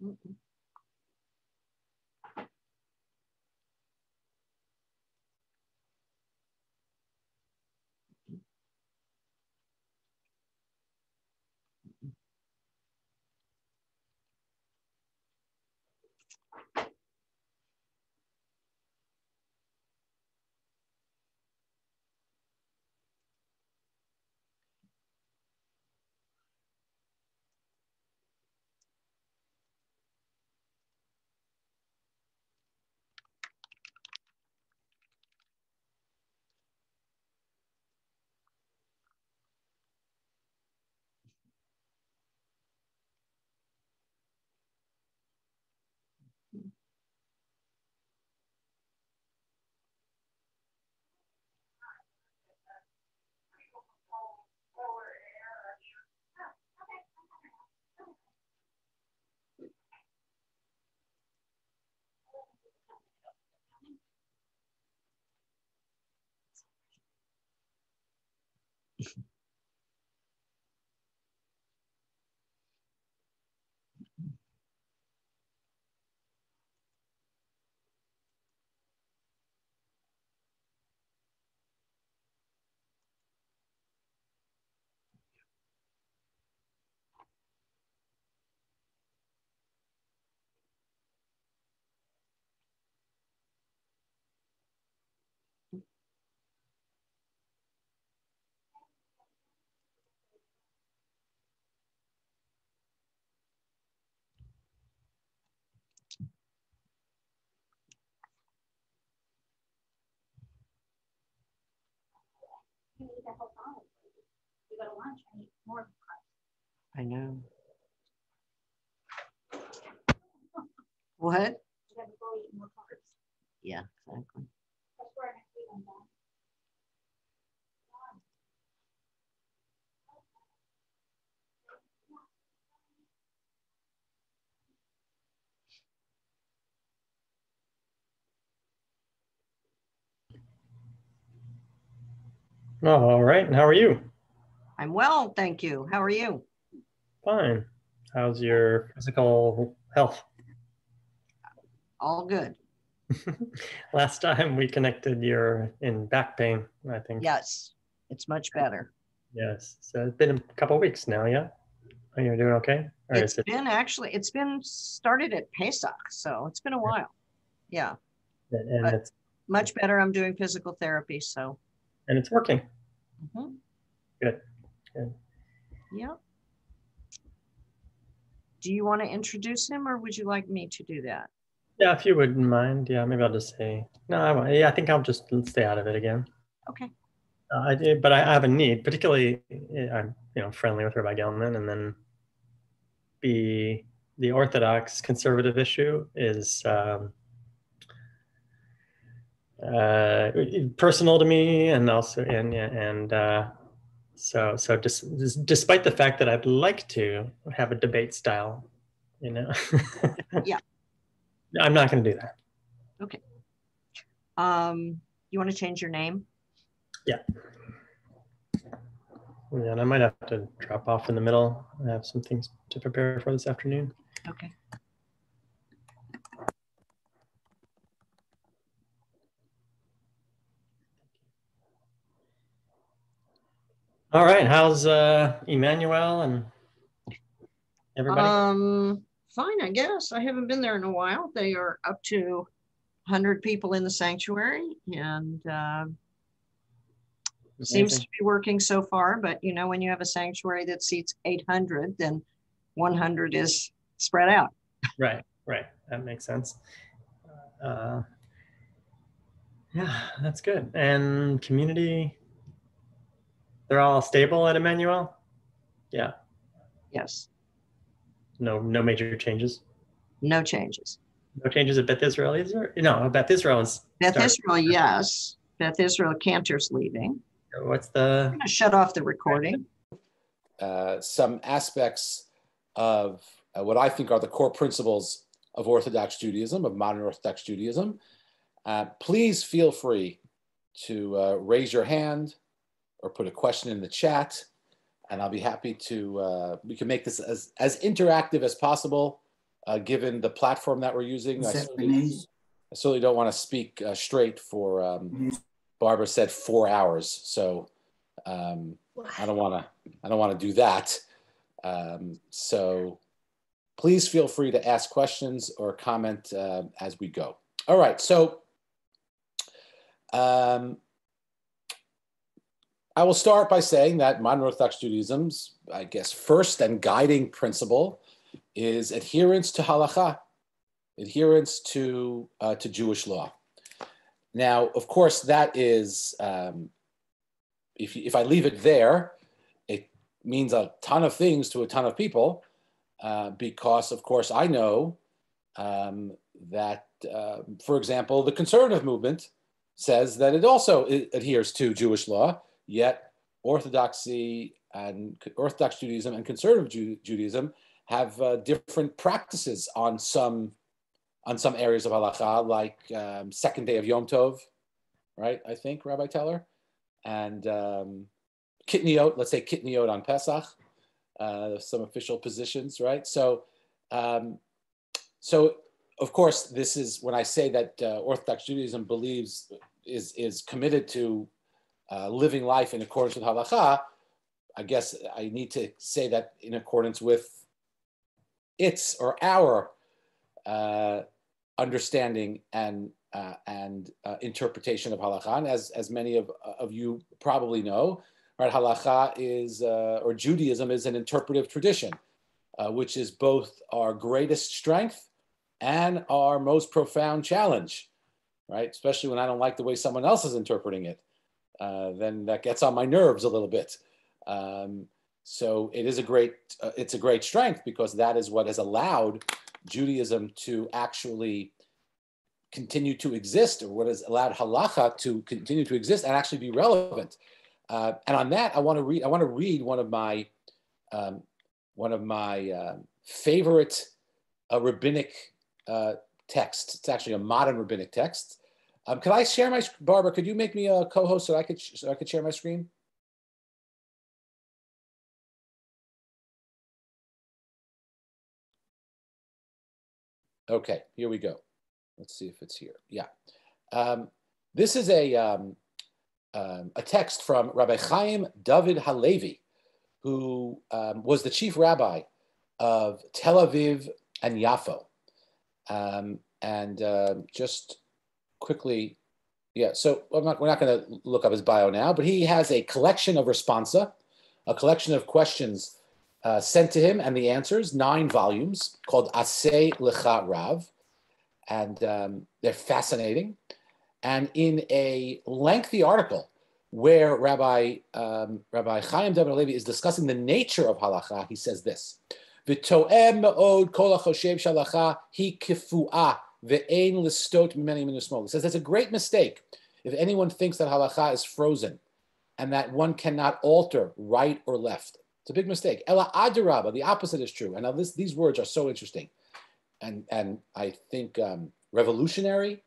Mm-mm. You eat that whole salad. You go to lunch and eat more. I know. What? You got to go eat more carbs. Yeah, exactly. That's where next week I'm done. Oh, all right. And how are you? I'm well, thank you. How are you? Fine. How's your physical health? All good. Last time we connected, you're in back pain, I think. Yes, it's much better. Yes. So it's been a couple of weeks now, yeah? Are you doing okay? Or It's been started at Pesach, so it's been a while. Yeah. And But it's much better. I'm doing physical therapy, so. And it's working. Mm-hmm. Good. Good. Yeah. Do you want to introduce him, or would you like me to do that? Yeah, if you wouldn't mind. Yeah, maybe I'll just say no. I won't. Yeah, I think I'll just stay out of it again. Okay. But I have a need, particularly I'm friendly with Rabbi Gelman, and then the orthodox conservative issue is personal to me, and also so despite the fact that I'd like to have a debate style, Yeah. I'm not going to do that. Okay. You want to change your name? Yeah. Yeah, and I might have to drop off in the middle. I have some things to prepare for this afternoon. Okay. All right. How's Emmanuel and everybody? Fine, I guess. I haven't been there in a while. They are up to 100 people in the sanctuary, and seems to be working so far. But when you have a sanctuary that seats 800, then 100 is spread out. Right. That makes sense. Yeah, that's good. And community, they're all stable at Emmanuel? Yeah. Yes. No major changes? No changes. No changes at Beth Israel either? No, Beth Israel is Beth Israel, yes. Beth Israel Cantor's leaving. What's the... I'm going to shut off the recording. Some aspects of what I think are the core principles of Orthodox Judaism, of modern Orthodox Judaism. Please feel free to raise your hand or put a question in the chat, and I'll be happy to, we can make this as interactive as possible given the platform that we're using. I certainly don't want to speak straight for Barbara said 4 hours, so I don't want to do that. So please feel free to ask questions or comment as we go. All right, so I will start by saying that modern Orthodox Judaism's, I guess, first and guiding principle is adherence to halacha, adherence to Jewish law. Now, of course, that is, if I leave it there, it means a ton of things to a ton of people, because, of course, I know that, for example, the conservative movement says that it also adheres to Jewish law, yet Orthodoxy and Orthodox Judaism and conservative Judaism have different practices on some areas of halacha, like second day of Yom Tov, right? I think, Rabbi Teller, and kitniot. Let's say kitniot on Pesach. Some official positions, right? So, so of course, this is when I say that Orthodox Judaism believes is committed to living life in accordance with halacha. I guess I need to say that in accordance with its or our understanding and interpretation of halacha. And as many of you probably know, right, halacha is, or Judaism is an interpretive tradition, which is both our greatest strength and our most profound challenge, right? Especially when I don't like the way someone else is interpreting it. Then that gets on my nerves a little bit. So it is it's a great strength, because that is what has allowed Judaism to actually continue to exist, or what has allowed halacha to continue to exist and actually be relevant. And on that, I want to read one of my favorite rabbinic texts. It's actually a modern rabbinic text. Could I share my, Barbara, could you make me a co-host so I could share my screen? Okay, here we go. Let's see if it's here. Yeah. This is a text from Rabbi Chaim David Halevi, who was the chief rabbi of Tel Aviv and Yafo. Just quickly, yeah, so we're not going to look up his bio now, but he has a collection of responsa, a collection of questions sent to him and the answers, 9 volumes, called Aseh Lecha Rav, and they're fascinating. And in a lengthy article where Rabbi Chaim David Halevi is discussing the nature of halacha, he says this: "V'to'em me'od kol hachoshev shalacha hi kifu'ah ve'ein listot mimeni min usmol." He says that's a great mistake if anyone thinks that halacha is frozen and that one cannot alter right or left. It's a big mistake. Ela adarabba, the opposite is true. And now these words are so interesting, and I think revolutionary,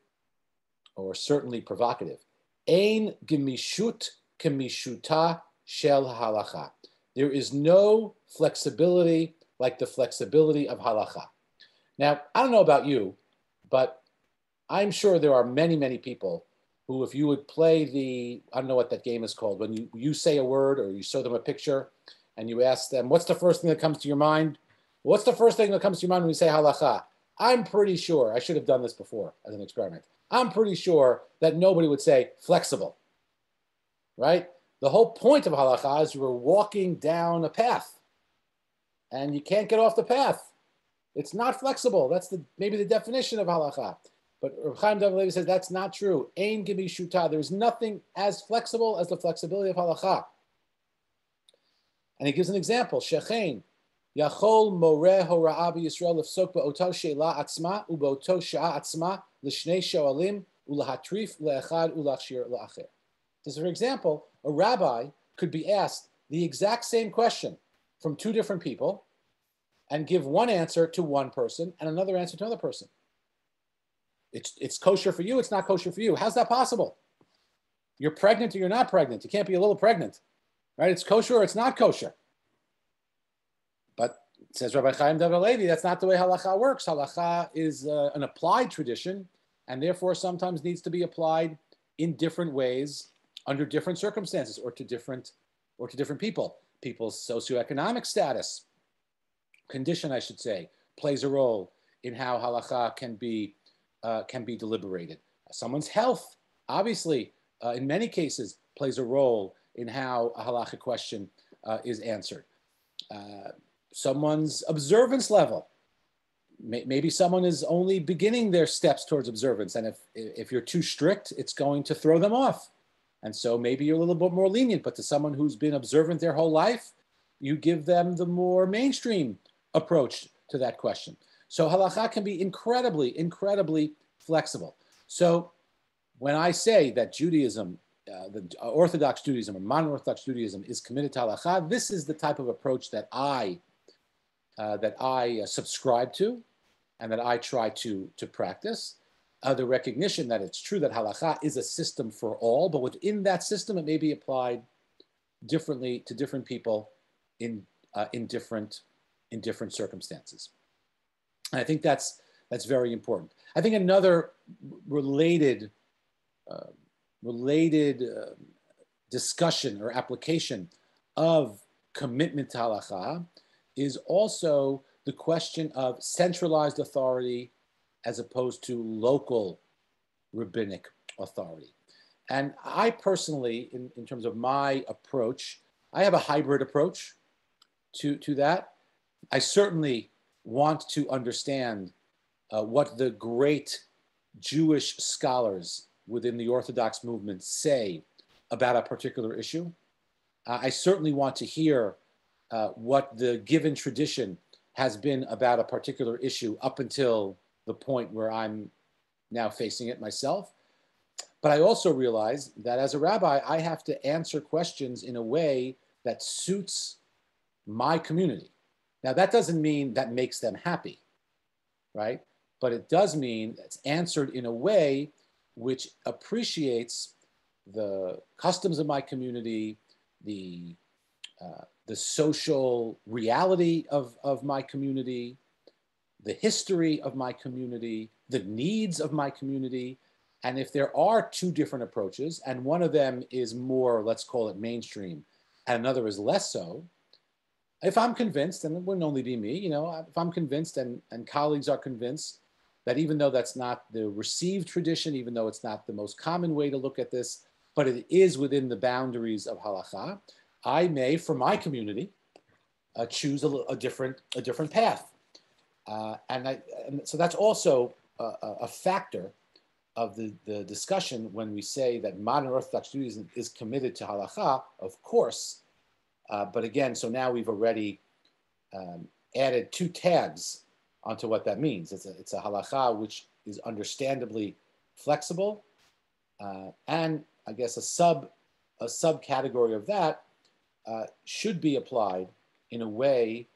or certainly provocative. Ein gemishut kemishuta shel halacha. There is no flexibility like the flexibility of halacha. Now, I don't know about you, but I'm sure there are many, many people who, if you would play I don't know what that game is called, when you say a word or you show them a picture and you ask them, what's the first thing that comes to your mind? What's the first thing that comes to your mind when you say halacha? I'm pretty sure, I should have done this before as an experiment. I'm pretty sure that nobody would say flexible, right? The whole point of halacha is you are walking down a path and you can't get off the path. It's not flexible. That's maybe the definition of halacha. But Reb Chaim David Halevi says that's not true. Ein gemishuta. There is nothing as flexible as the flexibility of halacha. And he gives an example. Shechein yachol moreh hora'a b'Yisrael lefsok ba'oto she'la atzma u'ba'oto she'a atzma l'shnei sho'alim u'lahatrif le'echad u'lachshir le'acher. So, for example, a rabbi could be asked the exact same question from 2 different people and give one answer to one person and another answer to another person. It's kosher for you, it's not kosher for you. How's that possible? You're pregnant or you're not pregnant. You can't be a little pregnant, right? It's kosher or it's not kosher. But Says Rabbi Chaim David Levi, that's not the way halacha works. Halacha is an applied tradition, and therefore sometimes needs to be applied in different ways, under different circumstances, or to different people. People's socioeconomic status, condition, I should say, plays a role in how halacha can be deliberated. Someone's health, obviously, in many cases, plays a role in how a halacha question is answered. Someone's observance level. Maybe someone is only beginning their steps towards observance, and if you're too strict, it's going to throw them off. And so maybe you're a little bit more lenient, but to someone who's been observant their whole life, you give them the more mainstream approach to that question. So halacha can be incredibly, incredibly flexible. So when I say that Judaism, the Orthodox Judaism or modern Orthodox Judaism is committed to halacha, this is the type of approach that I subscribe to and that I try to practice. The recognition that it's true that halacha is a system for all, but within that system, it may be applied differently to different people in different circumstances. And I think that's very important. I think another related discussion or application of commitment to halacha is also the question of centralized authority as opposed to local rabbinic authority. And I personally, in terms of my approach, I have a hybrid approach to that. I certainly want to understand what the great Jewish scholars within the Orthodox movement say about a particular issue. I certainly want to hear what the given tradition has been about a particular issue up until the point where I'm now facing it myself. But I also realize that as a rabbi, I have to answer questions in a way that suits my community. Now, that doesn't mean that makes them happy, right? But it does mean it's answered in a way which appreciates the customs of my community, the social reality of my community, the history of my community, the needs of my community. And if there are two different approaches, and one of them is more, let's call it mainstream, and another is less so, if I'm convinced, and it wouldn't only be me, if I'm convinced and colleagues are convinced that even though that's not the received tradition, even though it's not the most common way to look at this, but it is within the boundaries of halacha, I may, for my community, choose a different path. And so that's also a factor of the discussion when we say that modern Orthodox Judaism is committed to halacha, of course. But again, so now we've already added two tags onto what that means. It's a halacha which is understandably flexible, and I guess a subcategory of that should be applied in a way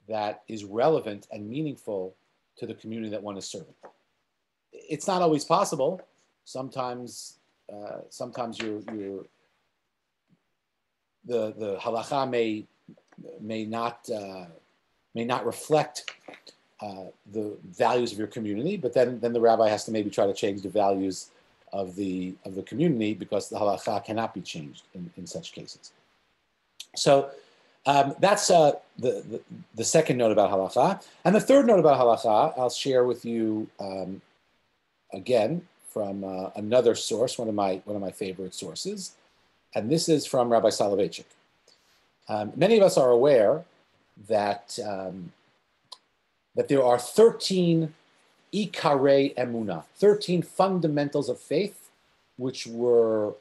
that is relevant and meaningful to the community that one is serving. It's not always possible. Sometimes the halacha may not reflect the values of your community, but then the rabbi has to maybe try to change the values of the community because the halacha cannot be changed in such cases. So that's the second note about halacha. And the third note about halacha, I'll share with you again from another source, one of my favorite sources, and this is from Rabbi Soloveitchik. Many of us are aware that there are 13 ikarei emunah, 13 fundamentals of faith, which were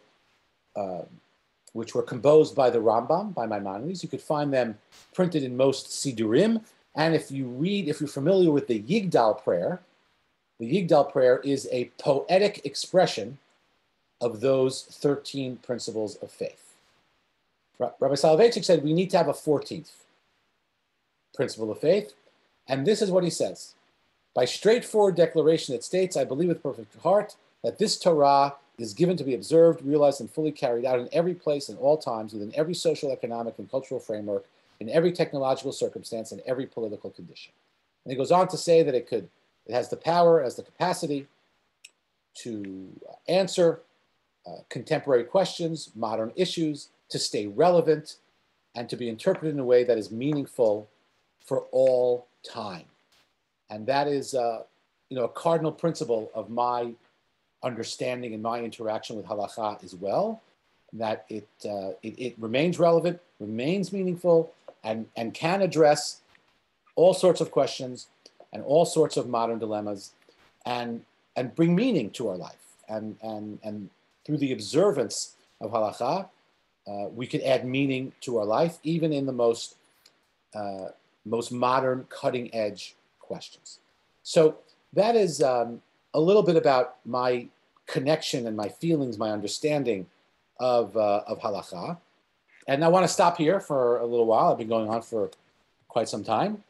composed by the Rambam, by Maimonides. You could find them printed in most Sidurim. And if you're familiar with the Yigdal prayer is a poetic expression of those 13 principles of faith. Rabbi Soloveitchik said we need to have a 14th principle of faith. And this is what he says. By straightforward declaration it states, I believe with perfect heart that this Torah is given to be observed, realized, and fully carried out in every place and all times, within every social, economic, and cultural framework, in every technological circumstance and every political condition. And he goes on to say that it has the power, has the capacity to answer contemporary questions, modern issues, to stay relevant, and to be interpreted in a way that is meaningful for all time. And that is a cardinal principle of my understanding and my interaction with halacha as well, that it remains relevant, remains meaningful, and can address all sorts of questions and all sorts of modern dilemmas, and bring meaning to our life. And through the observance of halacha, we can add meaning to our life, even in the most modern, cutting edge questions. So that is a little bit about my connection and my feelings, my understanding of halacha. And I want to stop here for a little while. I've been going on for quite some time.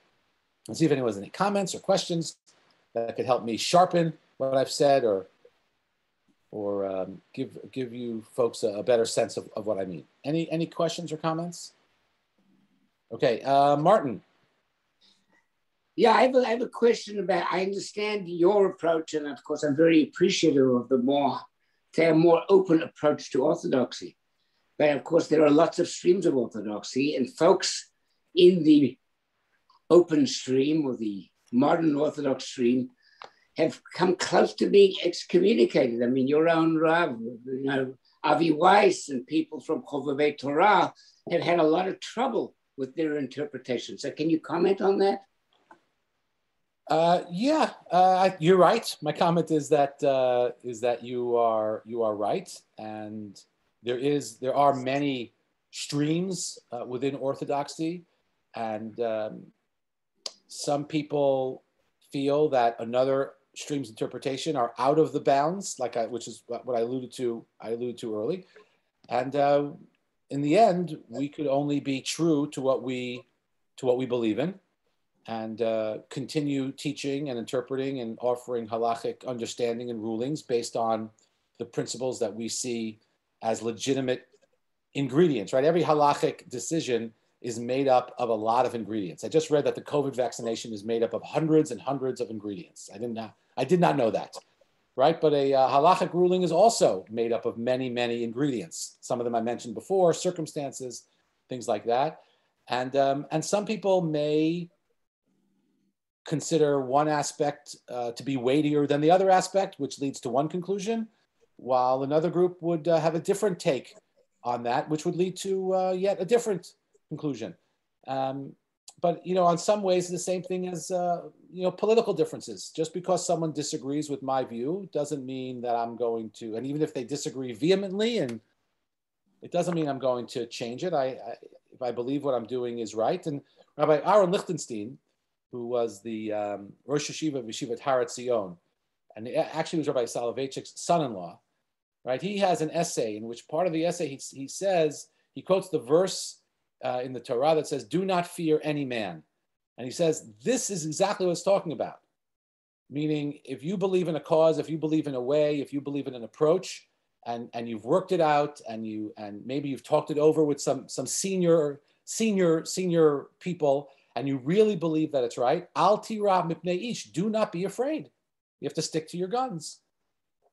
Let's see if anyone has any comments or questions that could help me sharpen what I've said, or give you folks a better sense of what I mean. Any questions or comments? Okay, Martin. Yeah, I have a question about, I understand your approach, and of course I'm very appreciative of the more open approach to orthodoxy. But of course there are lots of streams of orthodoxy, and folks in the open stream or the modern Orthodox stream have come close to being excommunicated. I mean, your own Rav, Avi Weiss, and people from Chovevei Torah have had a lot of trouble with their interpretation. So can you comment on that? You're right. My comment is that you are right, and there are many streams within Orthodoxy, and some people feel that another stream's interpretation are out of the bounds, which is what I alluded to early, and in the end, we could only be true to what we believe in, and continue teaching and interpreting and offering halachic understanding and rulings based on the principles that we see as legitimate ingredients, right? Every halachic decision is made up of a lot of ingredients. I just read that the COVID vaccination is made up of hundreds and hundreds of ingredients. I did not know that, right? But a halachic ruling is also made up of many, many ingredients. Some of them I mentioned before, circumstances, things like that. And some people may consider one aspect to be weightier than the other aspect, which leads to one conclusion, while another group would have a different take on that, which would lead to yet a different conclusion. But on some ways, it's the same thing as political differences. Just because someone disagrees with my view doesn't mean that I'm going to, and even if they disagree vehemently, and it doesn't mean I'm going to change it. If I believe what I'm doing is right. And Rabbi Aaron Lichtenstein, who was the Rosh Yeshiva of Yeshivat Har Etzion, and actually was Rabbi Soloveitchik's son-in-law, right? He has an essay in which part of the essay he says, he quotes the verse in the Torah that says, "Do not fear any man," and he says this is exactly what it's talking about. Meaning, if you believe in a cause, if you believe in a way, if you believe in an approach, and you've worked it out, and maybe you've talked it over with some senior people, and you really believe that it's right, al tira mipnei ish, do not be afraid. You have to stick to your guns.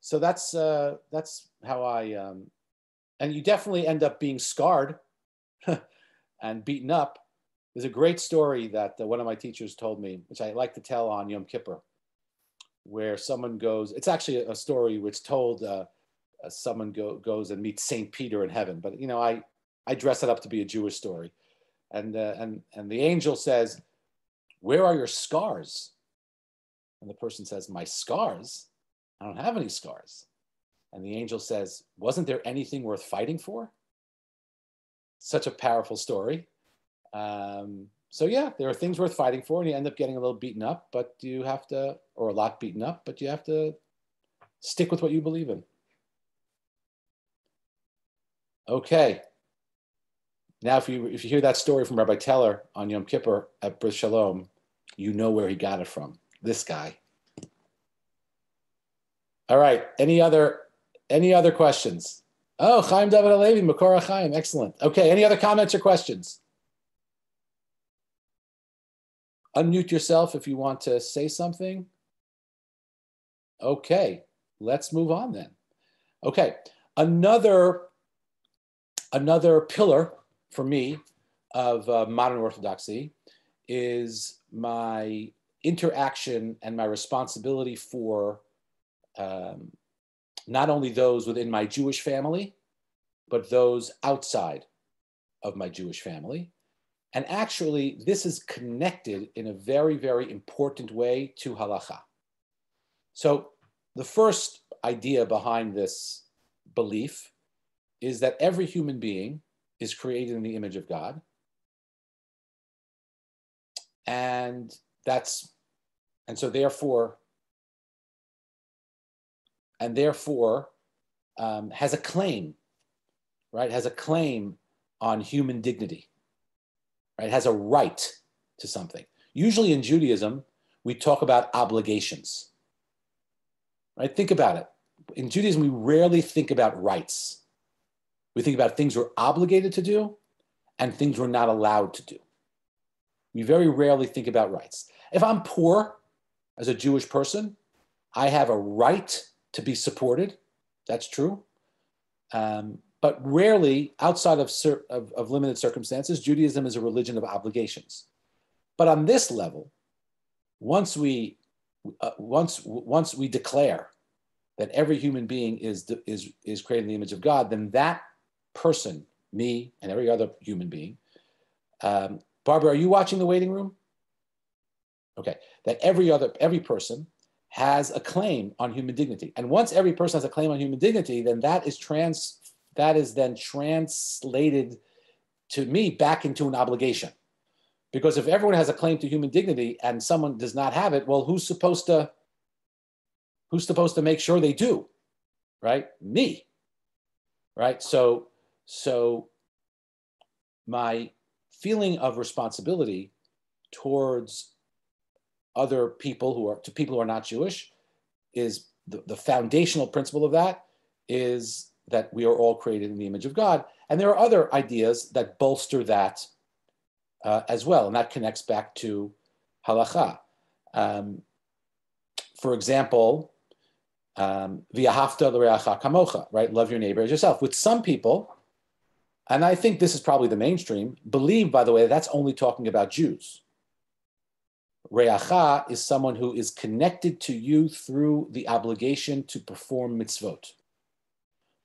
So that's how I, and you definitely end up being scarred and beaten up. There's a great story that one of my teachers told me, which I like to tell on Yom Kippur, where someone goes, it's actually a story which told someone goes and meets Saint Peter in heaven, but I dress it up to be a Jewish story. And the angel says, "Where are your scars?" And the person says, "My scars? I don't have any scars." And the angel says, "Wasn't there anything worth fighting for?" Such a powerful story. So yeah, there are things worth fighting for, and you end up getting a little beaten up, but you have to, or a lot beaten up, but you have to stick with what you believe in. Okay. Now, if you hear that story from Rabbi Teller on Yom Kippur at Bris Shalom, you know where he got it from. This guy. All right. Any other questions? Oh, Chaim David Alevi, Makor HaChaim. Excellent. Okay. Any other comments or questions? unmute yourself if you want to say something. Okay, let's move on then. Okay, another pillar for me of modern Orthodoxy is my interaction and my responsibility for not only those within my Jewish family, but those outside of my Jewish family. And actually, this is connected in a very, very important way to halacha. So the first idea behind this belief is that every human being is created in the image of God. And so therefore has a claim, right? Has a claim on human dignity, right? Has a right to something. Usually in Judaism, we talk about obligations, right? Think about it. In Judaism, we rarely think about rights. We think about things we're obligated to do and things we're not allowed to do. We very rarely think about rights. If I'm poor as a Jewish person, I have a right to be supported. That's true. But rarely, outside of limited circumstances, Judaism is a religion of obligations. But on this level, once we declare that every human being is created in the image of God, then that person, me and every other human being, Barbara, are you watching The Waiting Room? Okay, that every person has a claim on human dignity. And once every person has a claim on human dignity, then that is then translated to me back into an obligation. Because if everyone has a claim to human dignity and someone does not have it, well, who's supposed to make sure they do, right? Me, right? So my feeling of responsibility towards other people who are not Jewish is the foundational principle of that is that we are all created in the image of God. And there are other ideas that bolster that as well. And that connects back to halacha. For example, v'ahavta l'reacha kamocha, right? Love your neighbor as yourself. With some people, and I think this is probably the mainstream, believe, by the way, that's only talking about Jews. Reacha is someone who is connected to you through the obligation to perform mitzvot.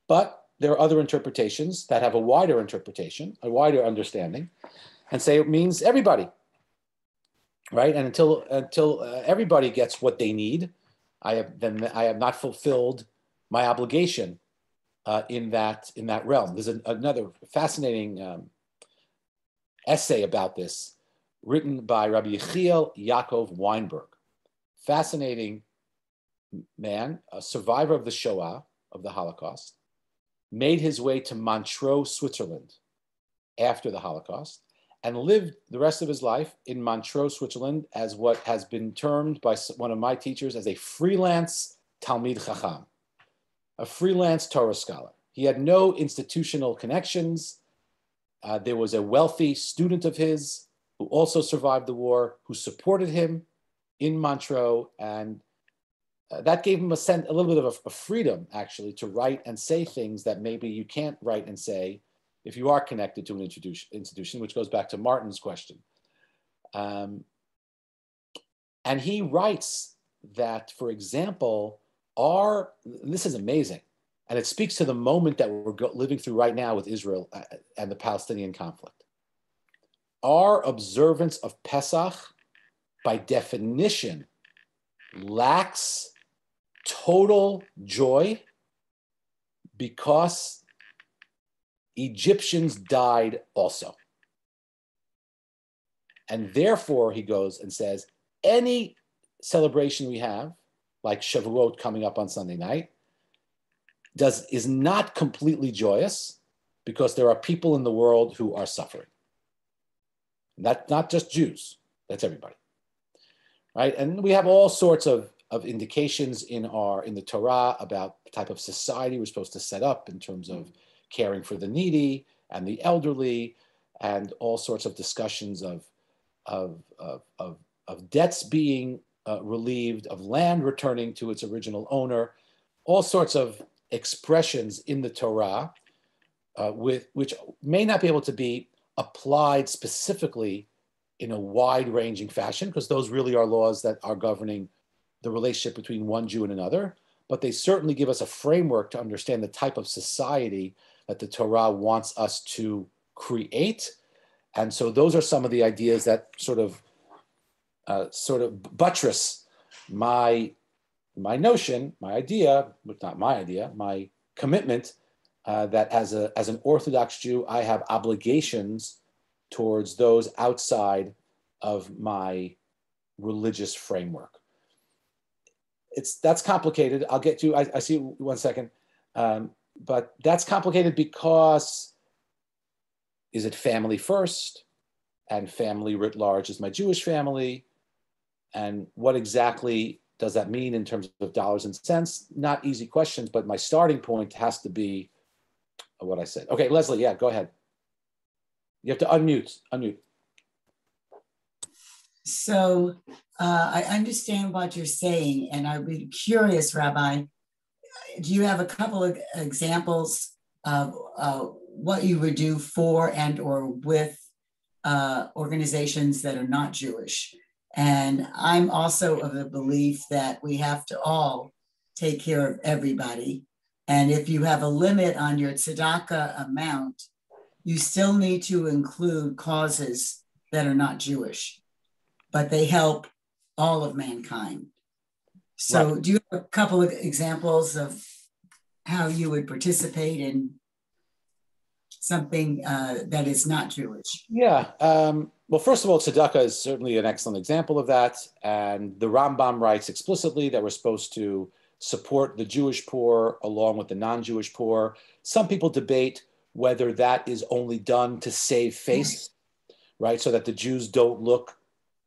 But there are other interpretations that have a wider interpretation, a wider understanding, and say it means everybody, right? And until everybody gets what they need, I have not fulfilled my obligation in that realm. There's another fascinating essay about this, written by Rabbi Yechiel Yaakov Weinberg. Fascinating man, a survivor of the Shoah, of the Holocaust, made his way to Montreux, Switzerland after the Holocaust, and lived the rest of his life in Montreux, Switzerland, as what has been termed by one of my teachers as a freelance Talmid Chacham, a freelance Torah scholar. He had no institutional connections. There was a wealthy student of his who also survived the war, who supported him in Montreux, and that gave him a little bit of a freedom, actually, to write and say things that maybe you can't write and say if you are connected to an institution, which goes back to Martin's question. And he writes that, for example, this is amazing, and it speaks to the moment that we're living through right now with Israel and the Palestinian conflict. Our observance of Pesach, by definition, lacks total joy because Egyptians died also. And therefore, he goes and says, any celebration we have, like Shavuot coming up on Sunday night, is not completely joyous because there are people in the world who are suffering. That's not just Jews, that's everybody, right? And we have all sorts of indications in the Torah about the type of society we're supposed to set up in terms of caring for the needy and the elderly, and all sorts of discussions of debts being relieved, of land returning to its original owner, all sorts of expressions in the Torah, which may not be able to be applied specifically in a wide-ranging fashion, because those really are laws that are governing the relationship between one Jew and another, but they certainly give us a framework to understand the type of society that the Torah wants us to create. And so those are some of the ideas that sort of buttress my notion, my idea, but not my idea, my commitment that as an Orthodox Jew, I have obligations towards those outside of my religious framework. That's complicated. I'll get to, I see 1 second. But that's complicated because is it family first? And family writ large is my Jewish family. And what exactly does that mean in terms of dollars and cents? Not easy questions, but my starting point has to be what I said. Okay, Leslie, yeah, go ahead. You have to unmute. So I understand what you're saying, and I'd be curious, Rabbi, do you have a couple of examples of what you would do for and or with organizations that are not Jewish? And I'm also of the belief that we have to all take care of everybody. And if you have a limit on your tzedakah amount, you still need to include causes that are not Jewish, but they help all of mankind. So right. Do you have a couple of examples of how you would participate in something that is not Jewish? Yeah. Well, first of all, tzedakah is certainly an excellent example of that. And the Rambam writes explicitly that we're supposed to support the Jewish poor along with the non-Jewish poor. Some people debate whether that is only done to save face, right? So that the Jews don't look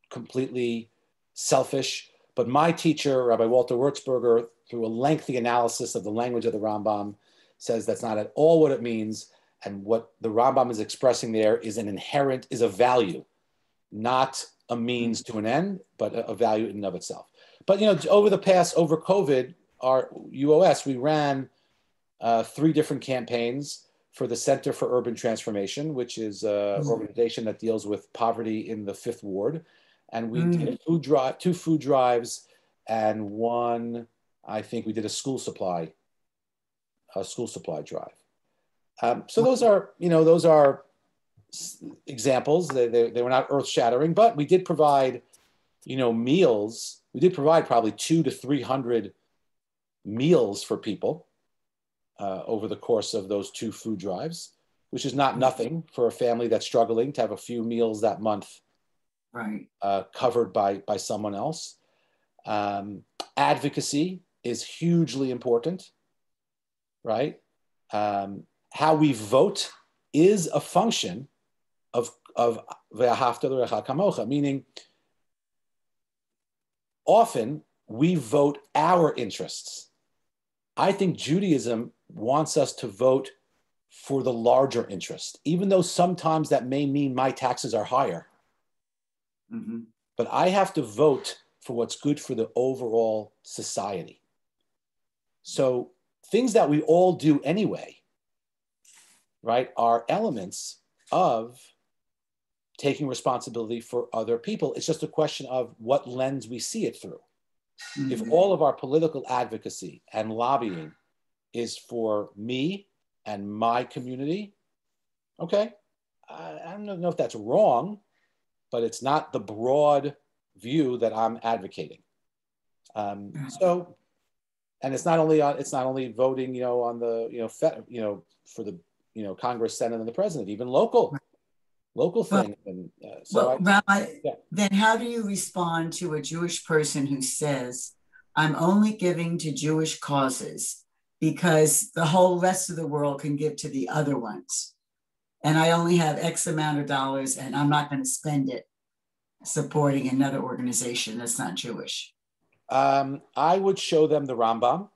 completely selfish. But my teacher, Rabbi Walter Wurzburger, through a lengthy analysis of the language of the Rambam, says that's not at all what it means. And what the Rambam is expressing there is a value, not a means to an end, but a value in and of itself. But, you know, over COVID, our UOS, we ran 3 different campaigns for the Center for Urban Transformation, which is an organization that deals with poverty in the 5th Ward. And we did 2 food drives, and one, I think we did a school supply drive. So those are examples. They were not earth-shattering, but we did provide, meals. We did provide probably 200 to 300 meals for people over the course of those 2 food drives, which is not nothing for a family that's struggling to have a few meals that month, right? Covered by someone else. Advocacy is hugely important, right? How we vote is a function of ve'ahavta l'recha kamocha, meaning often we vote our interests. I think Judaism wants us to vote for the larger interest, even though sometimes that may mean my taxes are higher. Mm-hmm. But I have to vote for what's good for the overall society. So things that we all do anyway, right, are elements of taking responsibility for other people. It's just a question of what lens we see it through. Mm-hmm. If all of our political advocacy and lobbying is for me and my community, okay, I don't know if that's wrong, but it's not the broad view that I'm advocating. And it's not only voting, on the, for the, Congress, Senate, and the president, even local things. And Rabbi, then how do you respond to a Jewish person who says, I'm only giving to Jewish causes because the whole rest of the world can give to the other ones, and I only have X amount of dollars and I'm not going to spend it supporting another organization that's not Jewish? I would show them the Rambam.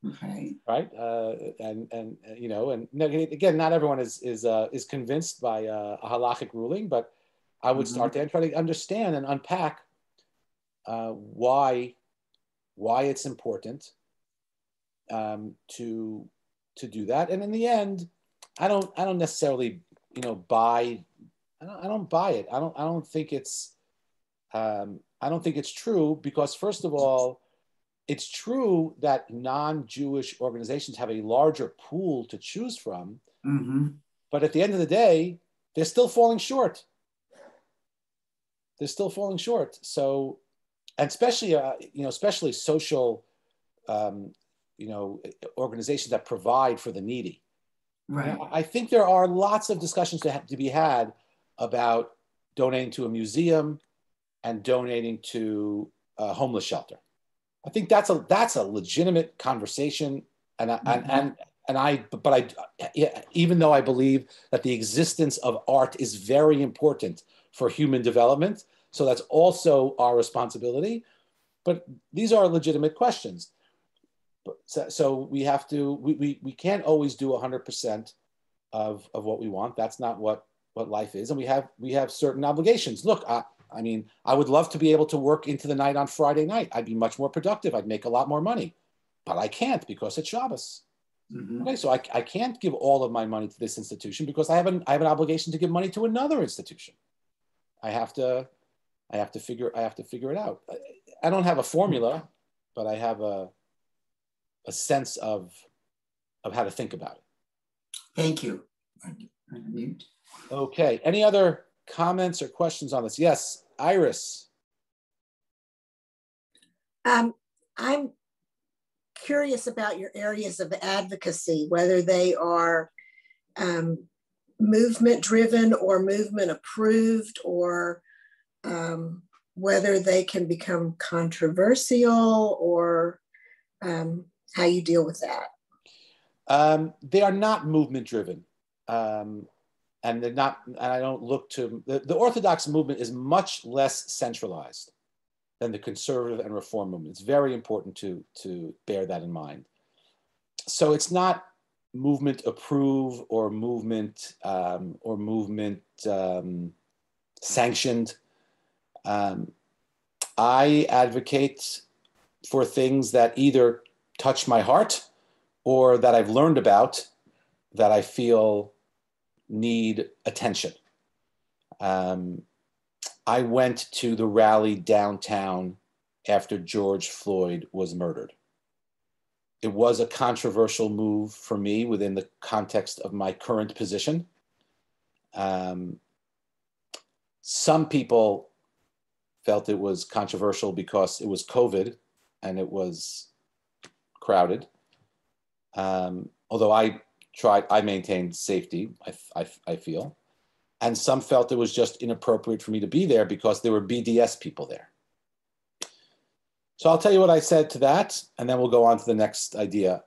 Okay. Right. And again, not everyone is convinced by a halachic ruling, but I would start there and try to understand and unpack why it's important to do that. And in the end, I don't necessarily buy. I don't buy it. I don't think it's true, because first of all, it's true that non-Jewish organizations have a larger pool to choose from, but at the end of the day, they're still falling short. They're still falling short. So, and especially social, organizations that provide for the needy. Right. I think there are lots of discussions to be had about donating to a museum and donating to a homeless shelter. I think that's a legitimate conversation, even though I believe that the existence of art is very important for human development, so that's also our responsibility. But these are legitimate questions. So we have to, we can't always do 100% of what we want. That's not what life is, and we have certain obligations. Look, I mean, I would love to be able to work into the night on Friday night. I'd be much more productive. I'd make a lot more money, but I can't because it's Shabbos. Okay, so I can't give all of my money to this institution because I have an obligation to give money to another institution. I have to figure it out. I don't have a formula, but I have a sense of how to think about it. Thank you. Okay, any other comments or questions on this? Yes, Iris. I'm curious about your areas of advocacy, whether they are movement driven or movement approved, or whether they can become controversial, or how you deal with that. They are not movement driven. And they're not, and I don't look to, the Orthodox movement is much less centralized than the conservative and reform movement. It's very important to bear that in mind. So it's not movement approve or movement sanctioned. I advocate for things that either touch my heart or that I've learned about that I feel need attention. I went to the rally downtown after George Floyd was murdered. It was a controversial move for me within the context of my current position. Some people felt it was controversial because it was COVID and it was crowded. Although I maintained safety, I feel. And some felt it was just inappropriate for me to be there because there were BDS people there. So I'll tell you what I said to that, and then we'll go on to the next idea.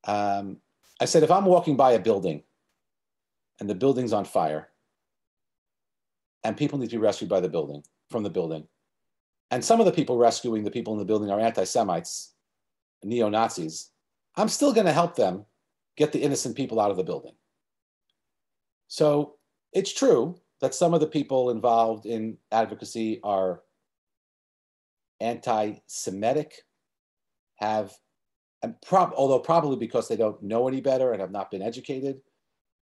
I said, if I'm walking by a building and the building's on fire and people need to be rescued from the building, and some of the people rescuing the people in the building are anti-Semites, neo-Nazis, I'm still going to help them get the innocent people out of the building. So it's true that some of the people involved in advocacy are anti-Semitic, although probably because they don't know any better and have not been educated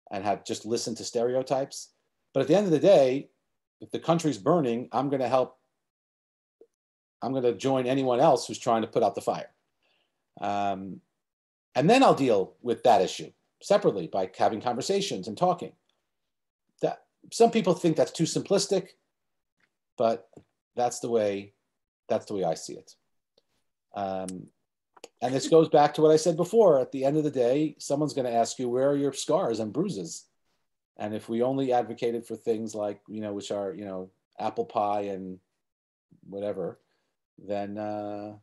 and have just listened to stereotypes. But at the end of the day, if the country's burning, I'm going to help. I'm going to join anyone else who's trying to put out the fire. And then I'll deal with that issue separately by having conversations and talking. That some people think that's too simplistic, but that's the way I see it. And this goes back to what I said before. At the end of the day, someone's going to ask you, where are your scars and bruises? And if we only advocated for things like, which are, apple pie and whatever, then I'm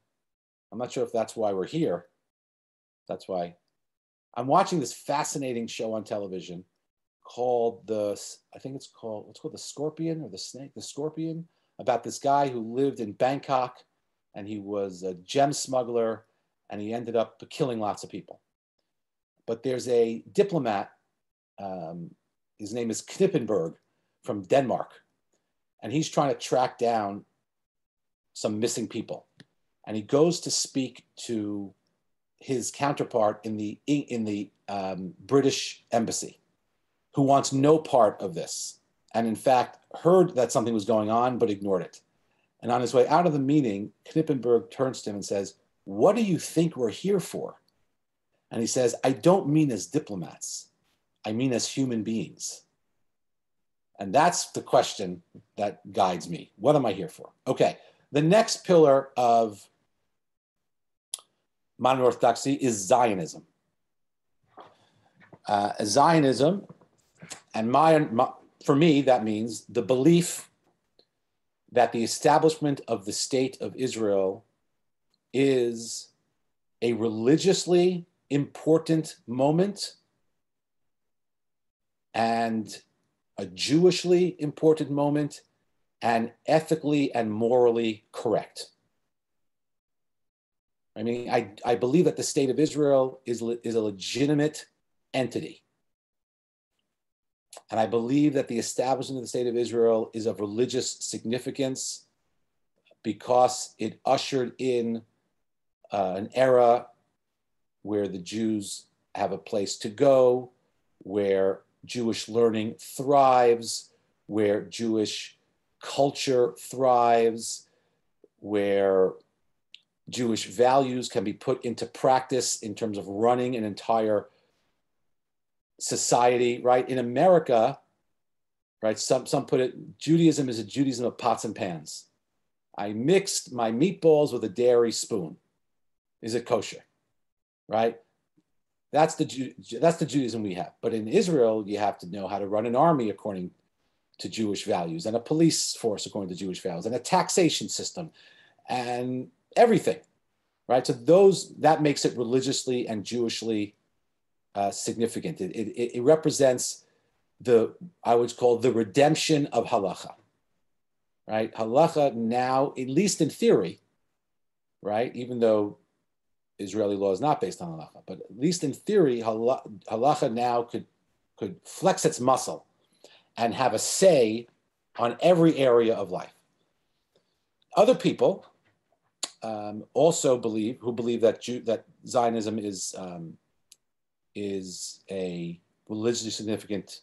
not sure if that's why we're here. That's why I'm watching this fascinating show on television called it's called The Scorpion or The Snake, The Scorpion, about this guy who lived in Bangkok and he was a gem smuggler and he ended up killing lots of people. But there's a diplomat, his name is Knippenberg, from Denmark, and he's trying to track down some missing people. And he goes to speak to his counterpart in the British embassy, who wants no part of this, and in fact heard that something was going on but ignored it. And on his way out of the meeting, Knippenberg turns to him and says, "What do you think we're here for?" And he says, "I don't mean as diplomats. I mean as human beings." And that's the question that guides me. What am I here for? Okay, the next pillar of modern orthodoxy is Zionism. Zionism, and for me, that means the belief that the establishment of the state of Israel is a religiously important moment and a Jewishly important moment and ethically and morally correct. I mean, I believe that the state of Israel is a legitimate entity. And I believe that the establishment of the state of Israel is of religious significance because it ushered in an era where the Jews have a place to go, where Jewish learning thrives, where Jewish culture thrives, where Jewish values can be put into practice in terms of running an entire society, right? In America, right, some put it, Judaism is a Judaism of pots and pans. I mixed my meatballs with a dairy spoon. Is it kosher, right? That's the Judaism we have. But in Israel, you have to know how to run an army according to Jewish values, and a police force according to Jewish values, and a taxation system, and everything, right? So that makes it religiously and Jewishly significant. It represents I would call the redemption of Halacha, right? Halacha now, at least in theory, right? Even though Israeli law is not based on Halacha, but at least in theory, Halacha now could flex its muscle and have a say on every area of life. Other people also believe that Zionism is a religiously significant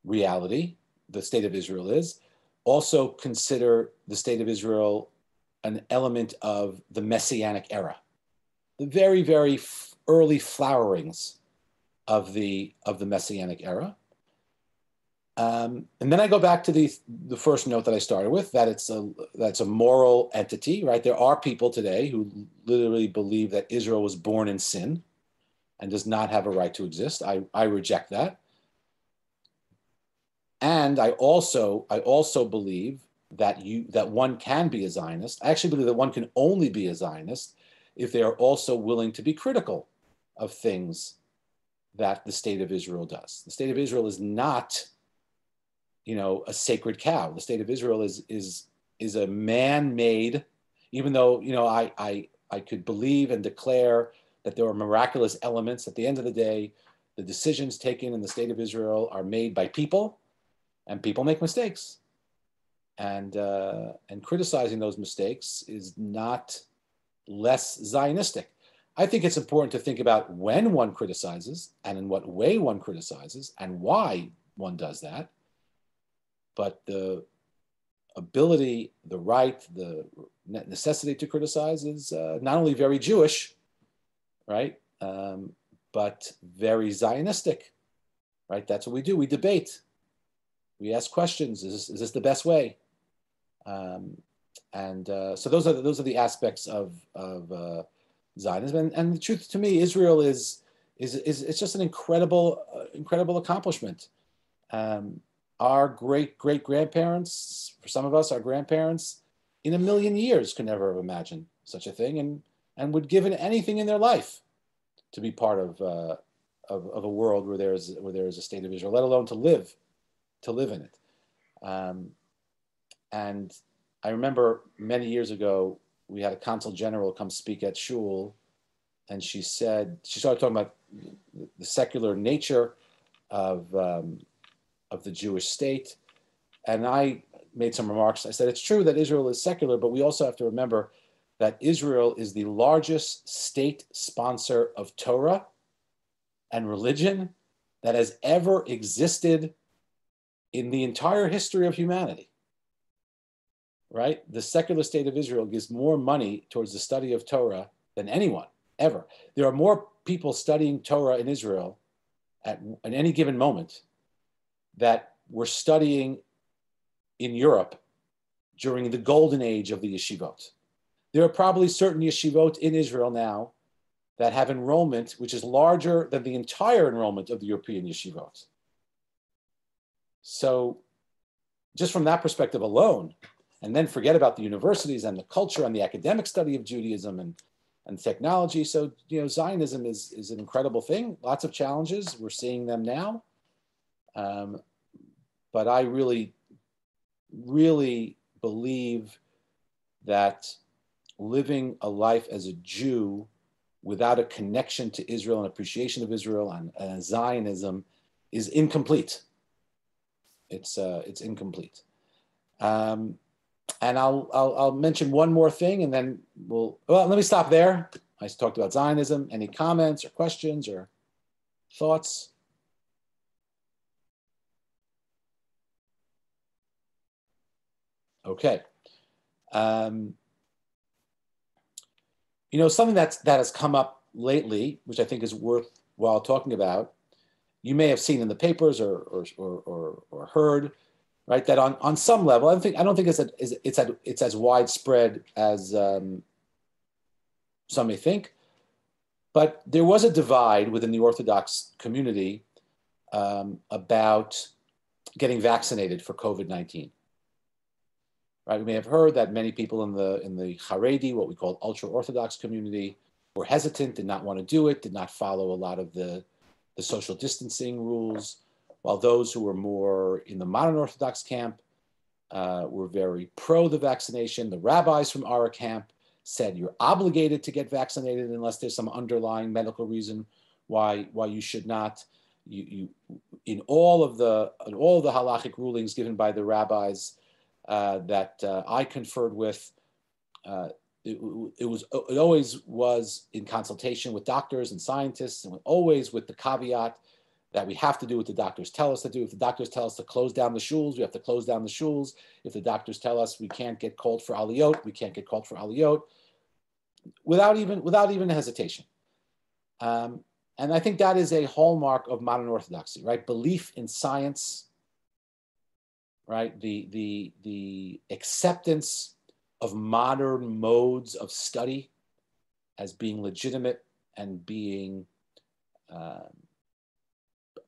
reality. The state of Israel is. Also consider the state of Israel an element of the Messianic era, the very, very early flowerings of the Messianic era. And then I go back to the first note that I started with, that that's a moral entity, right? There are people today who literally believe that Israel was born in sin and does not have a right to exist. I reject that. And I also believe that one can be a Zionist. I actually believe that one can only be a Zionist if they are also willing to be critical of things that the state of Israel does. The state of Israel is not, a sacred cow. The state of Israel is a man-made, even though, I could believe and declare that there are miraculous elements. At the end of the day, the decisions taken in the state of Israel are made by people, and people make mistakes. And criticizing those mistakes is not less Zionistic. I think it's important to think about when one criticizes and in what way one criticizes and why one does that. But the ability, the right, the necessity to criticize is not only very Jewish, right, but very Zionistic, right? That's what we do. We debate. We ask questions. Is this the best way? So those are the aspects of Zionism. And the truth, to me, Israel is just an incredible accomplishment. Our great-great-grandparents, for some of us, our grandparents, in a million years could never have imagined such a thing, and would give anything in their life to be part of a world where there is a state of Israel, let alone to live in it. And I remember many years ago, we had a consul general come speak at Shul, and she started talking about the secular nature of the Jewish state, and I made some remarks. I said, it's true that Israel is secular, but we also have to remember that Israel is the largest state sponsor of Torah and religion that has ever existed in the entire history of humanity, right? The secular state of Israel gives more money towards the study of Torah than anyone ever. There are more people studying Torah in Israel at any given moment that were studying in Europe during the golden age of the yeshivot. There are probably certain yeshivot in Israel now that have enrollment which is larger than the entire enrollment of the European yeshivot. So just from that perspective alone, and then forget about the universities and the culture and the academic study of Judaism and technology. So, Zionism is an incredible thing. Lots of challenges. We're seeing them now. But I really, really believe that living a life as a Jew without a connection to Israel and appreciation of Israel and Zionism is incomplete. It's incomplete. And I'll mention one more thing, and then let me stop there. I talked about Zionism. Any comments or questions or thoughts? Okay. Something that has come up lately, which I think is worthwhile talking about, you may have seen in the papers or heard, right? That on some level, I don't think it's as widespread as some may think, but there was a divide within the Orthodox community about getting vaccinated for COVID-19. Right? We may have heard that many people in the Haredi, what we call ultra-Orthodox community, were hesitant, did not want to do it, did not follow a lot of the social distancing rules, while those who were more in the modern Orthodox camp were very pro the vaccination. The rabbis from our camp said you're obligated to get vaccinated unless there's some underlying medical reason why you should not. In all of the halachic rulings given by the rabbis that I conferred with, it always was in consultation with doctors and scientists, and always with the caveat that we have to do what the doctors tell us to do. If the doctors tell us to close down the shuls, we have to close down the shuls. If the doctors tell us we can't get called for aliyot, we can't get called for aliyot, without even hesitation. And I think that is a hallmark of modern Orthodoxy, right? Belief in science, right? The acceptance of modern modes of study as being legitimate and being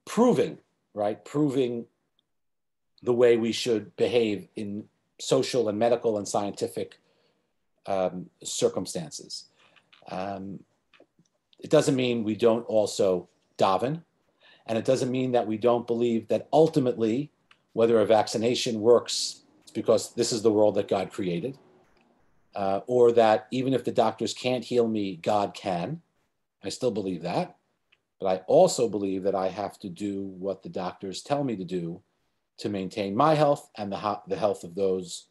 proving the way we should behave in social and medical and scientific circumstances. It doesn't mean we don't also daven, and it doesn't mean that we don't believe that ultimately, whether a vaccination works, it's because this is the world that God created, or that even if the doctors can't heal me, God can. I still believe that. But I also believe that I have to do what the doctors tell me to do to maintain my health and the health of those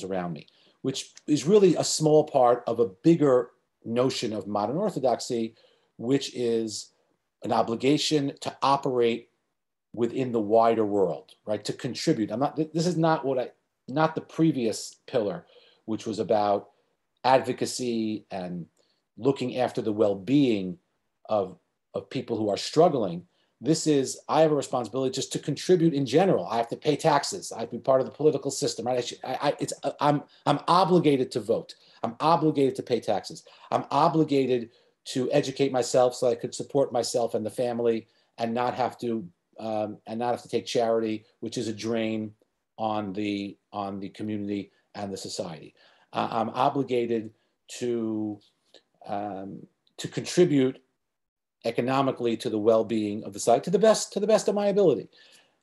around me, which is really a small part of a bigger notion of modern Orthodoxy, which is an obligation to operate within the wider world, right? To contribute. This is not not the previous pillar, which was about advocacy and looking after the well-being of people who are struggling. This is, I have a responsibility just to contribute in general. I have to pay taxes. I have to be part of the political system, right? I'm obligated to vote. I'm obligated to pay taxes. I'm obligated to educate myself so I could support myself and the family and not have to take charity, which is a drain on the community and the society. I'm obligated to contribute economically to the well-being of the site to the best of my ability.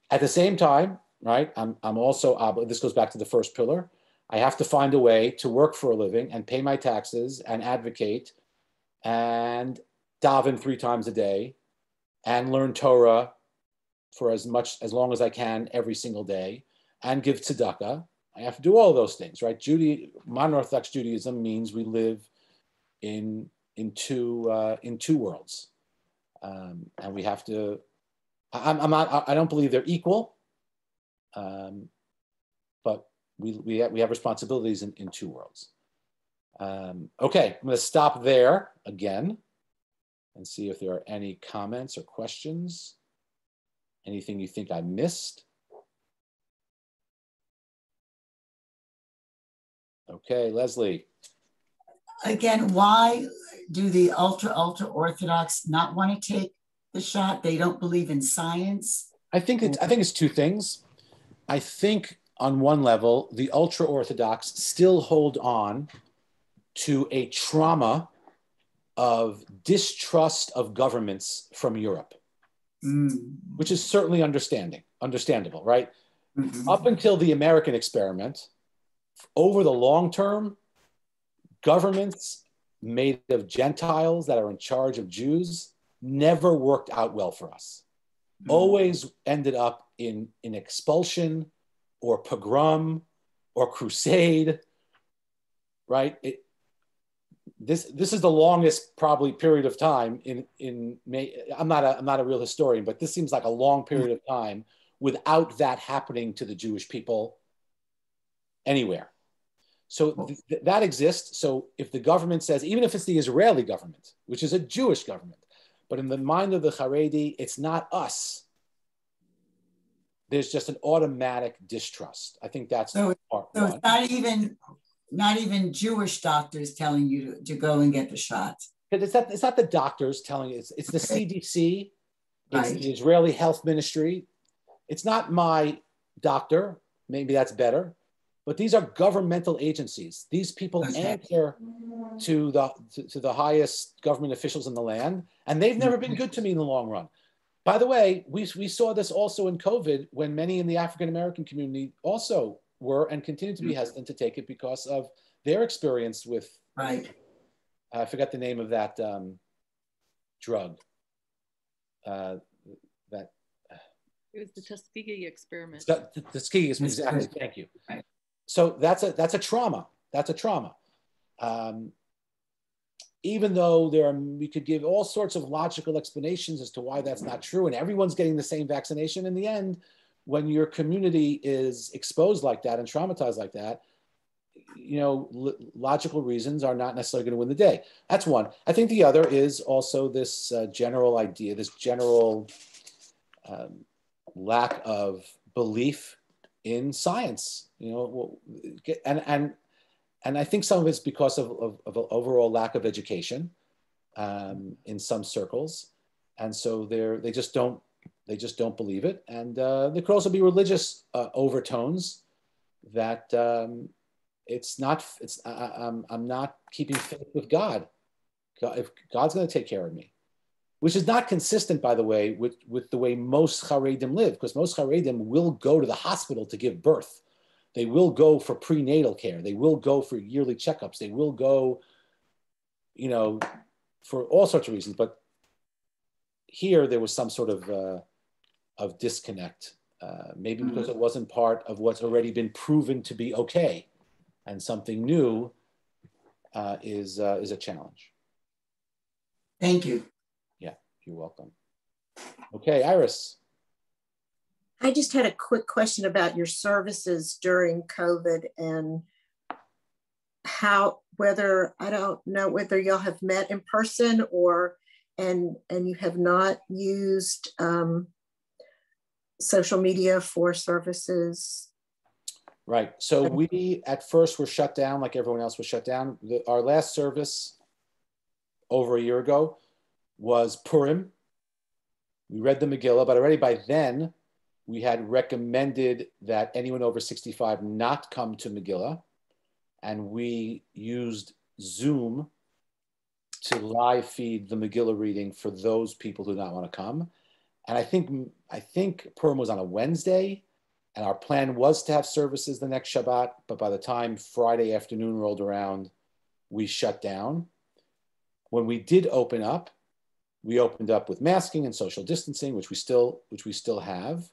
At the same time, right, I'm also this goes back to the first pillar. I have to find a way to work for a living and pay my taxes and advocate and daven 3 times a day and learn Torah for as long as I can every single day and give tzedakah. I have to do all those things, right? Modern Orthodox Judaism means we live in two worlds, and we have to. I don't believe they're equal, but we have responsibilities in two worlds. Okay, I'm going to stop there again and see if there are any comments or questions. Anything you think I missed? Okay, Leslie. Again, why do the ultra Orthodox not want to take the shot? They don't believe in science? I think it's two things. I think on one level, the ultra Orthodox still hold on to a trauma of distrust of governments from Europe, which is certainly understandable, right? Up until the American experiment, over the long term, governments made of Gentiles that are in charge of Jews never worked out well for us. Always ended up in expulsion or pogrom or crusade, right? This is the longest probably period of time I'm not a real historian, but this seems like a long period of time without that happening to the Jewish people anywhere. So that exists. So if the government says, even if it's the Israeli government, which is a Jewish government, but in the mind of the Haredi, it's not us. There's just an automatic distrust. I think that's part one. So it's not even Jewish doctors telling you to go and get the shot. Because it's not the doctors telling you, it's the CDC, it's Right. the Israeli Health Ministry. It's not my doctor, maybe that's better, but these are governmental agencies. These people answer to the highest government officials in the land, and they've never been good to me in the long run. By the way, we saw this also in COVID when many in the African-American community also were and continue to be hesitant to take it because of their experience with, I forgot the name of that drug. It was the Tuskegee experiment. The Tuskegee experiment, exactly. Thank you. Right. So that's a trauma. That's a trauma. Even though we could give all sorts of logical explanations as to why that's not true, and everyone's getting the same vaccination, in the end, when your community is exposed like that and traumatized like that, logical reasons are not necessarily going to win the day. That's one. I think the other is also this general idea, this general lack of belief in science. And I think some of it's because of an overall lack of education in some circles, and so they just don't believe it. And there could also be religious overtones that I'm not keeping faith with God. If God's going to take care of me, which is not consistent, by the way, with the way most Haredim live, because most Haredim will go to the hospital to give birth. They will go for prenatal care. They will go for yearly checkups. They will go, for all sorts of reasons. But here there was some sort of disconnect, maybe because it wasn't part of what's already been proven to be okay, and something new is a challenge. Thank you. Yeah, you're welcome. Okay, Iris. I just had a quick question about your services during COVID and I don't know whether y'all have met in person and you have not used social media for services. Right. So we at first were shut down, like everyone else was shut down. Our last service over a year ago was Purim. We read the Megillah, but already by then we had recommended that anyone over 65 not come to Megillah. And we used Zoom to live feed the Megillah reading for those people who do not want to come. And I think Purim was on a Wednesday, and our plan was to have services the next Shabbat, but by the time Friday afternoon rolled around, we shut down. When we did open up, We opened up with masking and social distancing, which we still have.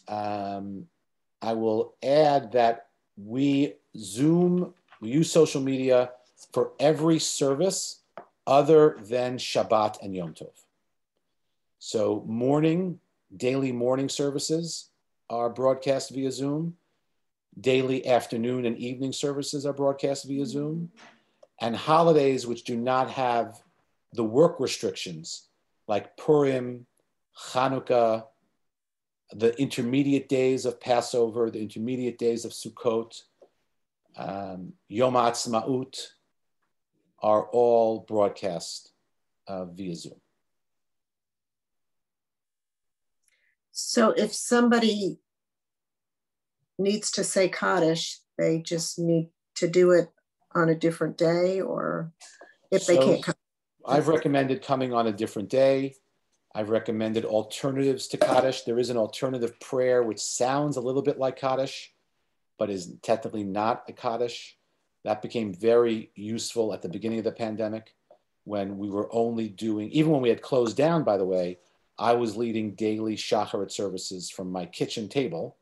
I will add that we use social media for every service other than Shabbat and Yom Tov. So daily morning services are broadcast via Zoom. Daily afternoon and evening services are broadcast via Zoom. And holidays which do not have the work restrictions, like Purim, Hanukkah, the intermediate days of Passover, the intermediate days of Sukkot, Yom HaAtzmaut, are all broadcast via Zoom. So if somebody needs to say Kaddish, they just need to do it on a different day, or if they can't come? I've recommended coming on a different day. I've recommended alternatives to Kaddish. There is an alternative prayer which sounds a little bit like Kaddish, but is technically not a Kaddish. That became very useful at the beginning of the pandemic when we were only doing, even when we had closed down, by the way, I was leading daily shacharit services from my kitchen table